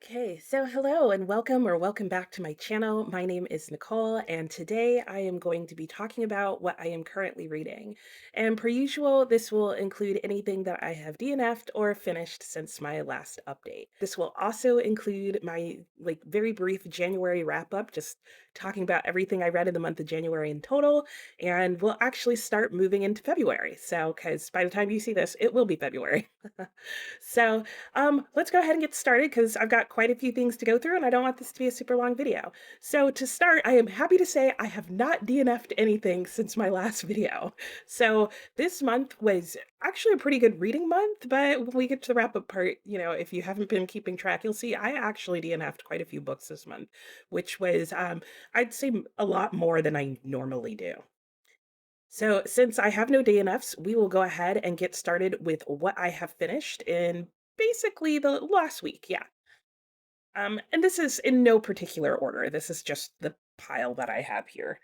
Okay, so hello and welcome back to my channel. My name is Nicole, and today I am going to be talking about what I am currently reading. And per usual, this will include anything that I have DNF'd or finished since my last update. This will also include my very brief January wrap up, just talking about everything I read in the month of January in total, and we'll actually start moving into February. So, because by the time you see this, it will be February. So, let's go ahead and get started because I've got quite a few things to go through and I don't want this to be a super long video. So to start, I am happy to say I have not DNF'd anything since my last video. So this month was actually a pretty good reading month, but when we get to the wrap up part, if you haven't been keeping track, you'll see I actually DNF'd quite a few books this month, which was, I'd say a lot more than I normally do. So, since I have no DNFs, we will go ahead and get started with what I have finished in basically the last week. Yeah. And this is in no particular order. This is just the pile that I have here.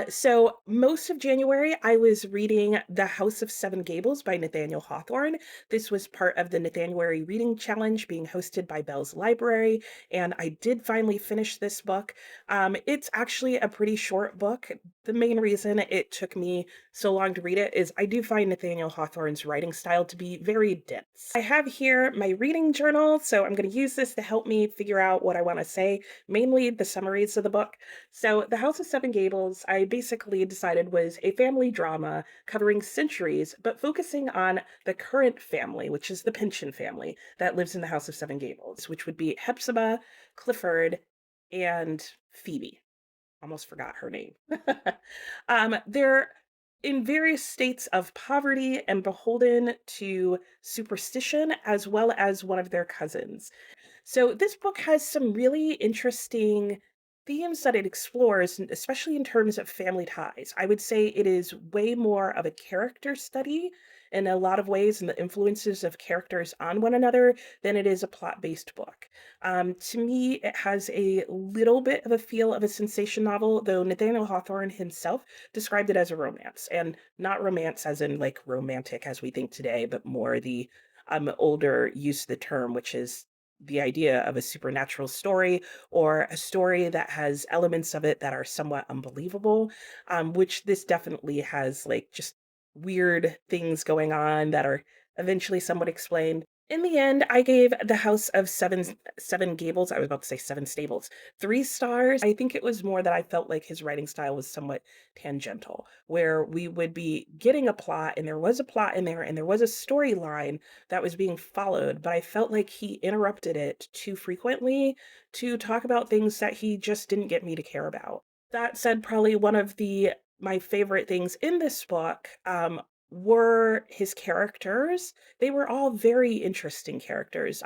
So most of January, I was reading The House of Seven Gables by Nathaniel Hawthorne. This was part of the Nathanuary Reading Challenge being hosted by Bell's Library, and I did finally finish this book. It's actually a pretty short book. The main reason it took me so long to read it is I do find Nathaniel Hawthorne's writing style to be very dense. I have here my reading journal, so I'm going to use this to help me figure out what I want to say, mainly the summaries of the book. So, The House of Seven Gables, I basically decided was a family drama covering centuries, but focusing on the current family, which is the Pynchon family that lives in the House of Seven Gables, which would be Hepzibah, Clifford, and Phoebe. Almost forgot her name. They're in various states of poverty and beholden to superstition, as well as one of their cousins. So this book has some really interesting themes that it explores, especially in terms of family ties. I would say it is way more of a character study in a lot of ways and the influences of characters on one another than it is a plot-based book. To me, it has a little bit of a feel of a sensation novel, though Nathaniel Hawthorne himself described it as a romance, and not romance as in like romantic as we think today, but more the older use of the term, which is the idea of a supernatural story or a story that has elements of it that are somewhat unbelievable, which this definitely has, like, just weird things going on that are eventually somewhat explained. In the end, I gave The House of Seven Gables, I was about to say Seven Stables, 3 stars. I think it was more that I felt like his writing style was somewhat tangential, where we would be getting a plot, and there was a plot in there, and there was a storyline that was being followed, but I felt like he interrupted it too frequently to talk about things that he just didn't get me to care about. That said, probably one of the my favorite things in this book were his characters. They were all very interesting characters.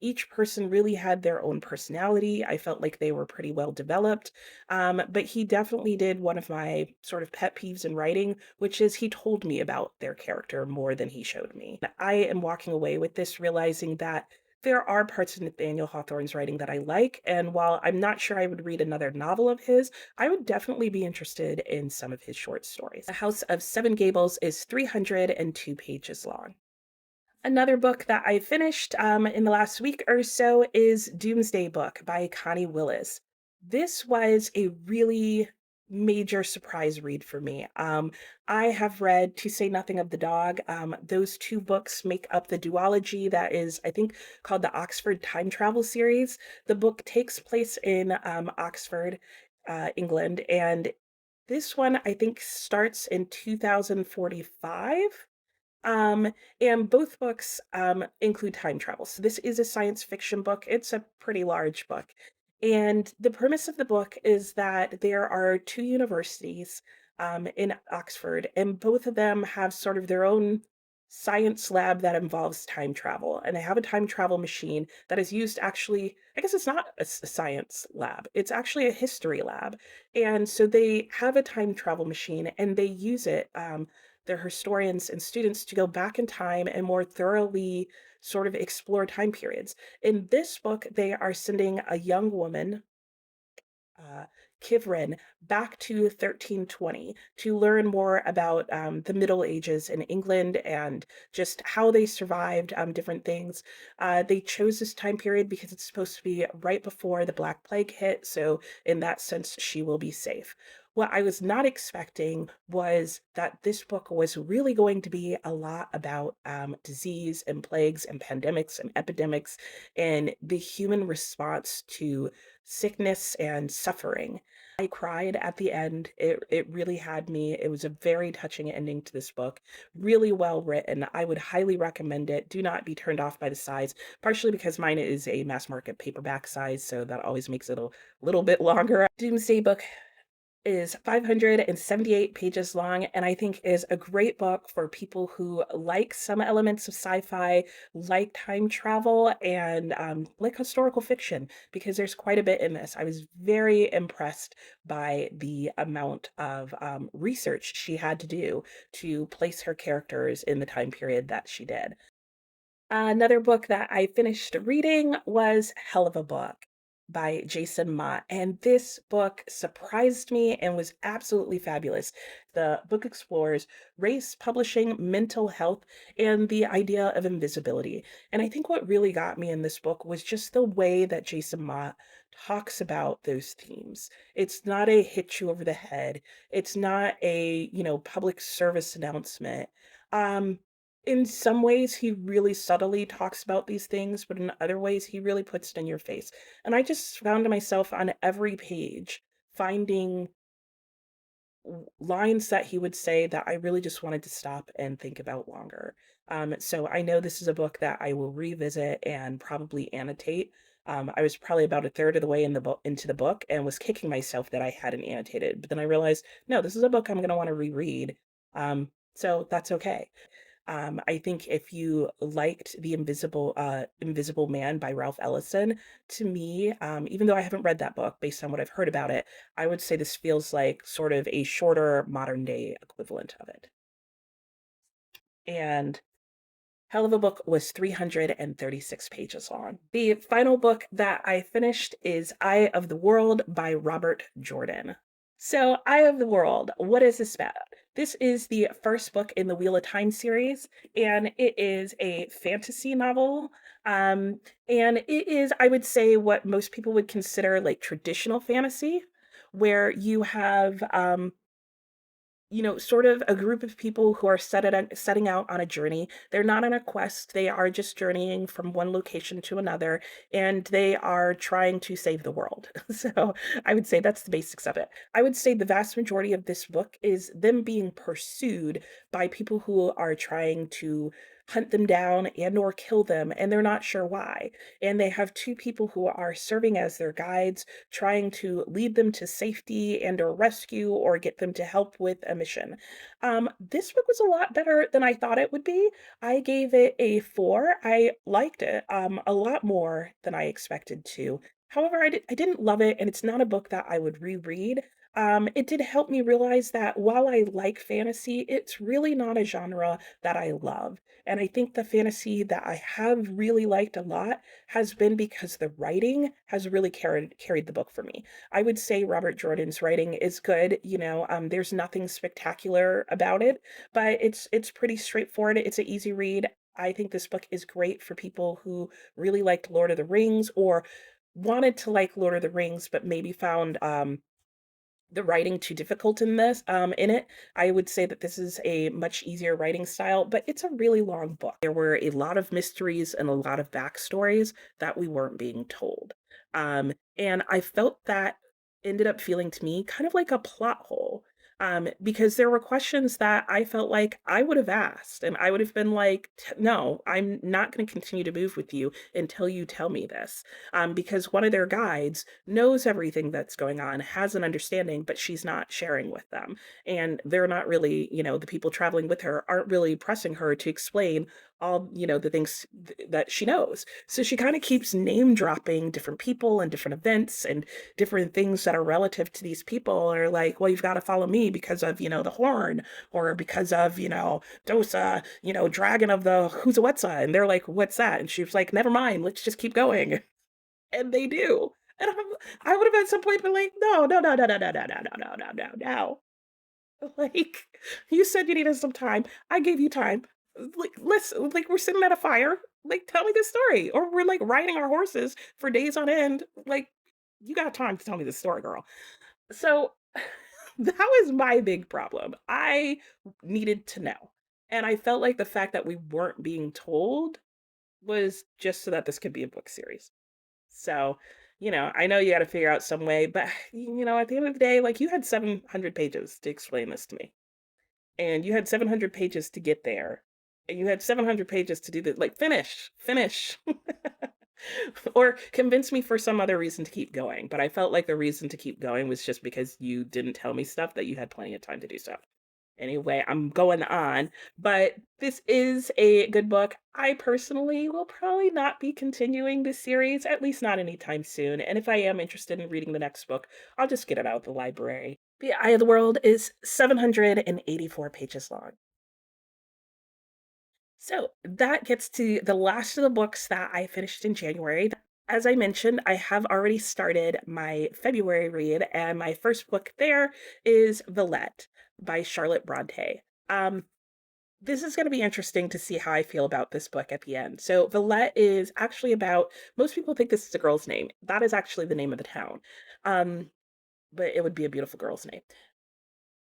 Each person really had their own personality. I felt like they were pretty well developed. But he definitely did one of my sort of pet peeves in writing, which is he told me about their character more than he showed me. I am walking away with this realizing that there are parts of Nathaniel Hawthorne's writing that I like, and while I'm not sure I would read another novel of his, I would definitely be interested in some of his short stories. The House of Seven Gables is 302 pages long. Another book that I finished in the last week or so is Doomsday Book by Connie Willis. This was a really major surprise read for me. I have read To Say Nothing of the Dog. Those two books make up the duology that is, I think, called the Oxford Time Travel series. The book takes place in Oxford, England, and this one I think starts in 2045. Um, and both books include time travel. So this is a science fiction book. It's a pretty large book. And the premise of the book is that there are two universities in Oxford, and both of them have sort of their own science lab that involves time travel. And they have a time travel machine that is used actually, I guess it's not a science lab, it's actually a history lab. And so they have a time travel machine and they use it. They're historians and students to go back in time and more thoroughly sort of explore time periods. In this book, they are sending a young woman, Kivrin back to 1320 to learn more about the Middle Ages in England and just how they survived different things. They chose this time period because it's supposed to be right before the Black Plague hit, so in that sense, she will be safe. What I was not expecting was that this book was really going to be a lot about disease and plagues and pandemics and epidemics and the human response to sickness and suffering. I cried at the end. It really had me. It was a very touching ending to this book. Really well written. I would highly recommend it. Do not be turned off by the size, partially because mine is a mass market paperback size, so that always makes it a little bit longer. Doomsday book is 578 pages long, and I think is a great book for people who like some elements of sci-fi, like time travel, and like historical fiction, because there's quite a bit in this. I was very impressed by the amount of research she had to do to place her characters in the time period that she did. Another book that I finished reading was Hell of a Book by Jason Mott. And this book surprised me and was absolutely fabulous. The book explores race, publishing, mental health, and the idea of invisibility. And I think what really got me in this book was just the way that Jason Mott talks about those themes. It's not a hit you over the head. It's not a, public service announcement. Um, in some ways, he really subtly talks about these things, but in other ways, he really puts it in your face. And I just found myself on every page finding lines that he would say that I really just wanted to stop and think about longer. So I know this is a book that I will revisit and probably annotate. I was probably about a third of the way into the book and was kicking myself that I hadn't annotated. But then I realized, no, this is a book I'm going to want to reread. So that's okay. I think if you liked The Invisible Man by Ralph Ellison, to me, even though I haven't read that book based on what I've heard about it, I would say this feels like sort of a shorter modern day equivalent of it. And Hell of a Book was 336 pages long. The final book that I finished is Eye of the World by Robert Jordan. So, Eye of the World, what is this about? This is the first book in the Wheel of Time series, and it is a fantasy novel. And it is, I would say, what most people would consider like traditional fantasy, where you have sort of a group of people who are setting out on a journey. They're not on a quest. They are just journeying from one location to another, and they are trying to save the world. So I would say that's the basics of it. I would say the vast majority of this book is them being pursued by people who are trying to hunt them down and or kill them, and they're not sure why. And they have two people who are serving as their guides, trying to lead them to safety and or rescue or get them to help with a mission. This book was a lot better than I thought it would be. I gave it a 4. I liked it a lot more than I expected to. However, I didn't love it, and it's not a book that I would reread. It did help me realize that while I like fantasy, it's really not a genre that I love. And I think the fantasy that I have really liked a lot has been because the writing has really carried the book for me. I would say Robert Jordan's writing is good. There's nothing spectacular about it, but it's pretty straightforward. It's an easy read. I think this book is great for people who really liked Lord of the Rings or wanted to like Lord of the Rings, but maybe found the writing too difficult in it. I would say that this is a much easier writing style, but it's a really long book. There were a lot of mysteries and a lot of backstories that we weren't being told. And I felt that ended up feeling to me kind of like a plot hole. Because there were questions that I felt like I would have asked, and I would have been like, no, I'm not going to continue to move with you until you tell me this. Because one of their guides knows everything that's going on, has an understanding, but she's not sharing with them. And they're not really, the people traveling with her aren't really pressing her to explain all, the things that she knows. So she kind of keeps name dropping different people and different events and different things that are relative to these people and are like, well, you've got to follow me because of, the horn or because of, Dosa, dragon of the Who's-a-Wetza. And they're like, what's that? And she's like, never mind, let's just keep going. And they do. And I would have at some point been like, no, no, no, no, no, no, no, no, no, no, no, no, no. Like, you said you needed some time. I gave you time. Like, let's like we're sitting at a fire. Like, tell me the story. Or we're like riding our horses for days on end. Like, you got time to tell me the story, girl. So that was my big problem. I needed to know. And I felt like the fact that we weren't being told was just so that this could be a book series. So, I know you got to figure out some way, but at the end of the day, like you had 700 pages to explain this to me, and you had 700 pages to get there, and you had 700 pages to do the like finish, or convince me for some other reason to keep going. But I felt like the reason to keep going was just because you didn't tell me stuff that you had plenty of time to do stuff. Anyway, I'm going on, but this is a good book. I personally will probably not be continuing this series, at least not anytime soon. And if I am interested in reading the next book, I'll just get it out of the library. The Eye of the World is 784 pages long. So that gets to the last of the books that I finished in January. As I mentioned, I have already started my February read, and my first book there is Villette by Charlotte Bronte. This is going to be interesting to see how I feel about this book at the end. So, Villette is actually about, most people think this is a girl's name. That is actually the name of the town. But it would be a beautiful girl's name.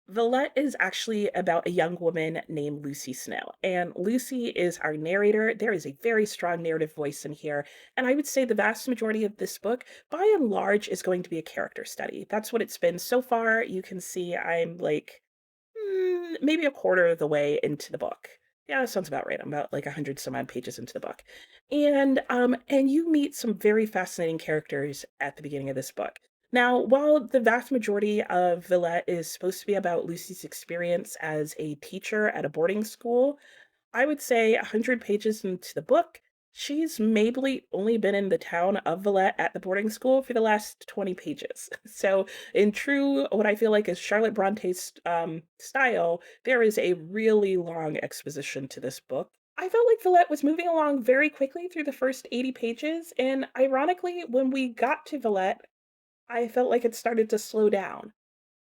Villette is actually about a young woman named Lucy Snow. And Lucy is our narrator. There is a very strong narrative voice in here. And I would say the vast majority of this book, by and large, is going to be a character study. That's what it's been so far. You can see I'm like maybe a quarter of the way into the book. Yeah, that sounds about right. I'm about like 100 some odd pages into the book. And you meet some very fascinating characters at the beginning of this book. Now, while the vast majority of Villette is supposed to be about Lucy's experience as a teacher at a boarding school, I would say 100 pages into the book, she's maybe only been in the town of Villette at the boarding school for the last 20 pages. So, in true, what I feel like is Charlotte Bronte's style, there is a really long exposition to this book. I felt like Villette was moving along very quickly through the first 80 pages, and ironically, when we got to Villette, I felt like it started to slow down.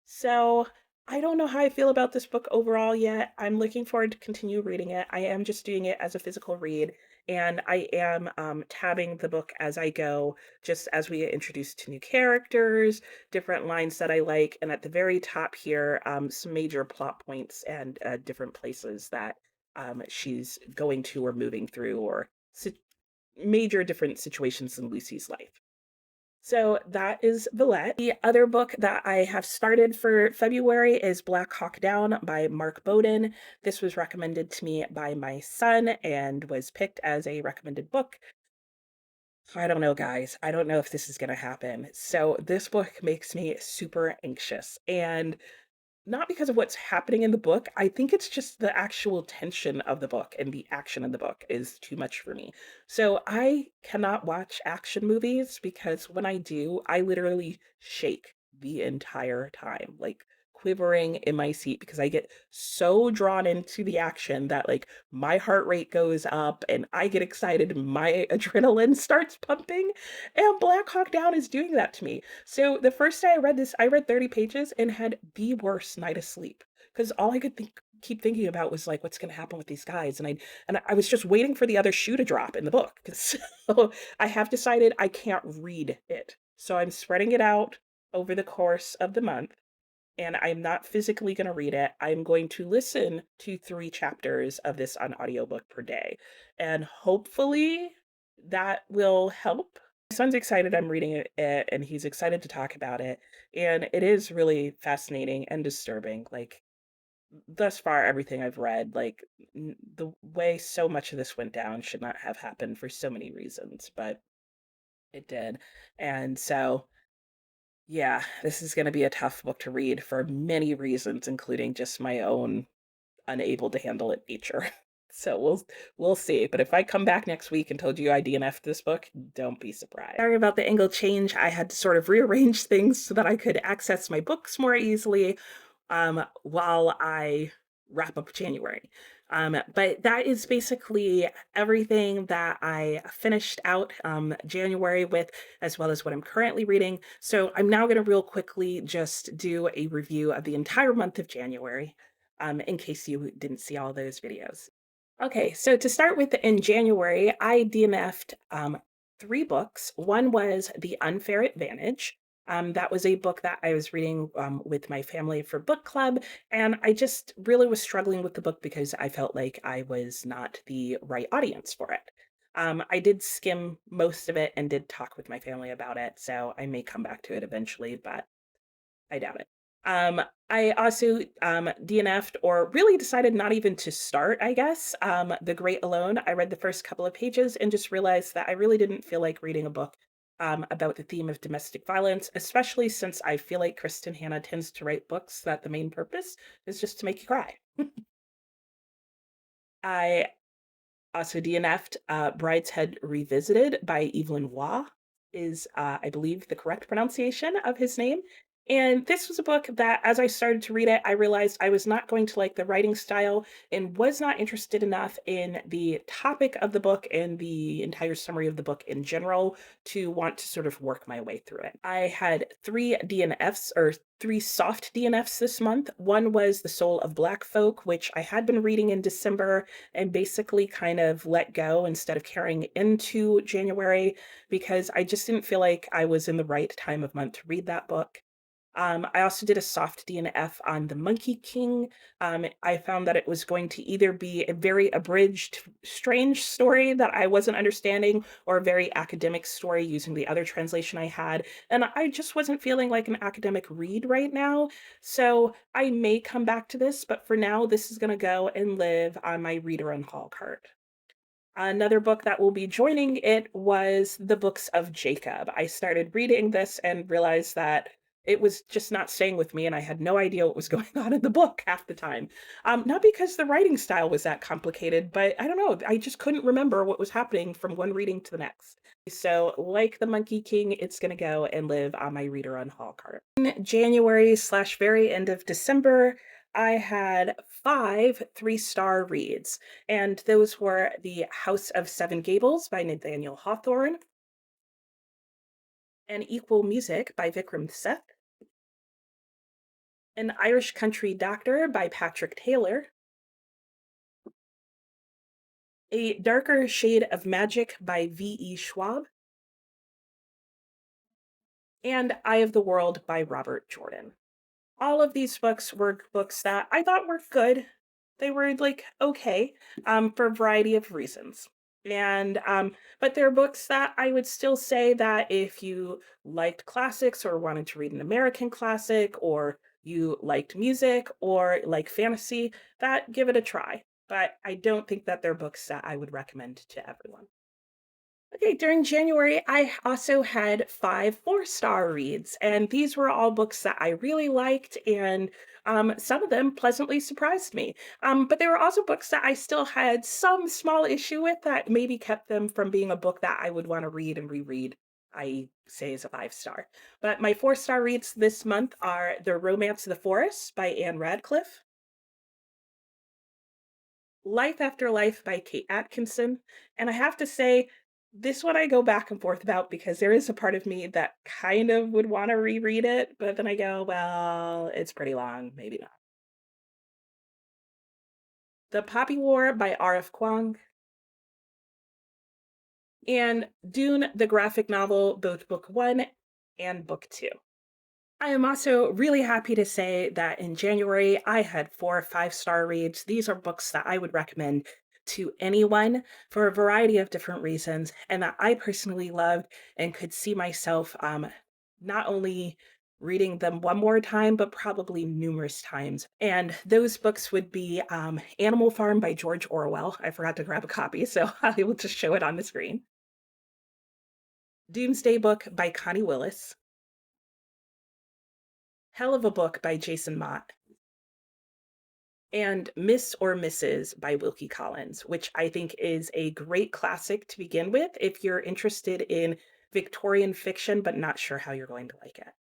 So, I don't know how I feel about this book overall yet. I'm looking forward to continue reading it. I am just doing it as a physical read, and I am tabbing the book as I go, just as we get introduced to new characters, different lines that I like, and at the very top here, some major plot points and different places that she's going to or moving through, or major different situations in Lucy's life. So that is Villette. The other book that I have started for February is Black Hawk Down by Mark Bowden. This was recommended to me by my son and was picked as a recommended book. I don't know, guys. I don't know if this is going to happen. So this book makes me super anxious. And not because of what's happening in the book. I think it's just the actual tension of the book and the action in the book is too much for me. So I cannot watch action movies because when I do, I literally shake the entire time, like quivering in my seat because I get so drawn into the action that like my heart rate goes up and I get excited and my adrenaline starts pumping. And Black Hawk Down is doing that to me. So the first day I read this, I read 30 pages and had the worst night of sleep because all I could keep thinking about was like what's going to happen with these guys, and I was just waiting for the other shoe to drop in the book. So I have decided I can't read it. So I'm spreading it out over the course of the month, and I'm not physically going to read it. I'm going to listen to 3 chapters of this on audiobook per day. And hopefully that will help. My son's excited I'm reading it, and he's excited to talk about it. And it is really fascinating and disturbing. Like, thus far, everything I've read, like, the way so much of this went down should not have happened for so many reasons, but it did. And so yeah, this is going to be a tough book to read for many reasons, including just my own unable to handle it nature. So we'll see. But if I come back next week and told you I DNF'd this book, don't be surprised. Sorry about the angle change. I had to sort of rearrange things so that I could access my books more easily while I wrap up January. But that is basically everything that I finished out January with, as well as what I'm currently reading. So I'm now going to real quickly just do a review of the entire month of January, in case you didn't see all those videos. Okay, so to start with, in January, I DNF'd three books. One was The Unfair Advantage. That was a book that I was reading with my family for book club, and I just really was struggling with the book because I felt like I was not the right audience for it. I did skim most of it and did talk with my family about it, so I may come back to it eventually, but I doubt it. Um, I also DNF'd or really decided not even to start, I guess. The Great Alone. I read the first couple of pages and just realized that I really didn't feel like reading a book about the theme of domestic violence, especially since I feel like Kristen Hanna tends to write books that the main purpose is just to make you cry. I also DNF'd Brideshead Revisited by Evelyn Waugh is, I believe, the correct pronunciation of his name. And this was a book that, as I started to read it, I realized I was not going to like the writing style and was not interested enough in the topic of the book and the entire summary of the book in general to want to sort of work my way through it. I had three DNFs or three soft DNFs this month. One was The Soul of Black Folk, which I had been reading in December and basically kind of let go instead of carrying into January because I just didn't feel like I was in the right time of month to read that book. I also did a soft DNF on The Monkey King. I found that it was going to either be a very abridged, strange story that I wasn't understanding, or a very academic story using the other translation I had. And I just wasn't feeling like an academic read right now. So I may come back to this, but for now, this is going to go and live on my reader and haul cart. Another book that will be joining it was The Books of Jacob. I started reading this and realized that it was just not staying with me, and I had no idea what was going on in the book half the time. Not because the writing style was that complicated, but I don't know. I just couldn't remember what was happening from one reading to the next. So, like The Monkey King, it's going to go and live on my reader on haul cart. In January slash very end of December, I had five three-star reads, and those were The House of Seven Gables by Nathaniel Hawthorne, An Equal Music by Vikram Seth, An Irish Country Doctor by Patrick Taylor, A Darker Shade of Magic by V.E. Schwaub, and Eye of the World by Robert Jordan. All of these books were books that I thought were good. They were like okay, for a variety of reasons. And but they're books that I would still say that if you liked classics or wanted to read an American classic, or you liked music or like fantasy, that give it a try. But I don't think that they're books that I would recommend to everyone. Okay, during January, I also had five four-star reads, and these were all books that I really liked, and some of them pleasantly surprised me. But there were also books that I still had some small issue with that maybe kept them from being a book that I would want to read and reread. I say is a five-star. But my four-star reads this month are The Romance of the Forest by Anne Radcliffe, Life After Life by Kate Atkinson. And I have to say, this one I go back and forth about because there is a part of me that kind of would want to reread it, but then I go, well, it's pretty long, maybe not. The Poppy War by R.F. Kuang, and Dune, the graphic novel, both book one and book two. I am also really happy to say that in January, I had four five-star reads. These are books that I would recommend to anyone for a variety of different reasons, and that I personally loved and could see myself not only reading them one more time, but probably numerous times. And those books would be Animal Farm by George Orwell. I forgot to grab a copy, so I will just show it on the screen. Doomsday Book by Connie Willis. Hell of a Book by Jason Mott, and Miss or Mrs. by Wilkie Collins, which I think is a great classic to begin with if you're interested in Victorian fiction but not sure how you're going to like it.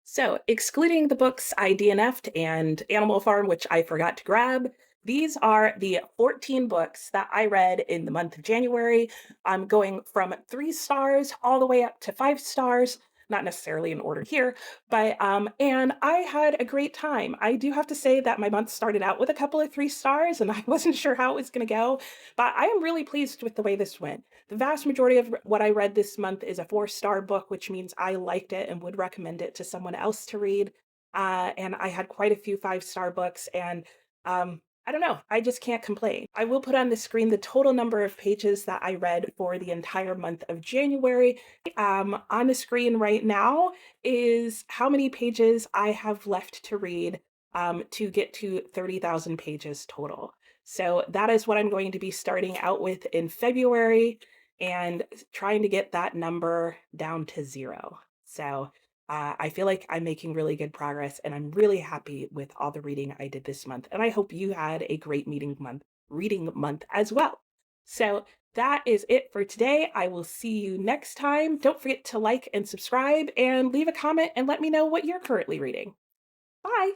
So, excluding the books I DNF'd and Animal Farm, which I forgot to grab, These are the 14 books that I read in the month of January. I'm going from 3 stars all the way up to 5 stars, not necessarily in order here, but and I had a great time. I do have to say that my month started out with a couple of 3 stars and I wasn't sure how it was going to go, but I am really pleased with the way this went. The vast majority of what I read this month is a 4 star book, which means I liked it and would recommend it to someone else to read. And I had quite a few 5 star books, and I don't know. I just can't complain. I will put on the screen the total number of pages that I read for the entire month of January. On the screen right now is how many pages I have left to read to get to 30,000 pages total. So that is what I'm going to be starting out with in February and trying to get that number down to 0. So I feel like I'm making really good progress and I'm really happy with all the reading I did this month. And I hope you had a great reading month as well. So that is it for today. I will see you next time. Don't forget to like and subscribe and leave a comment and let me know what you're currently reading. Bye.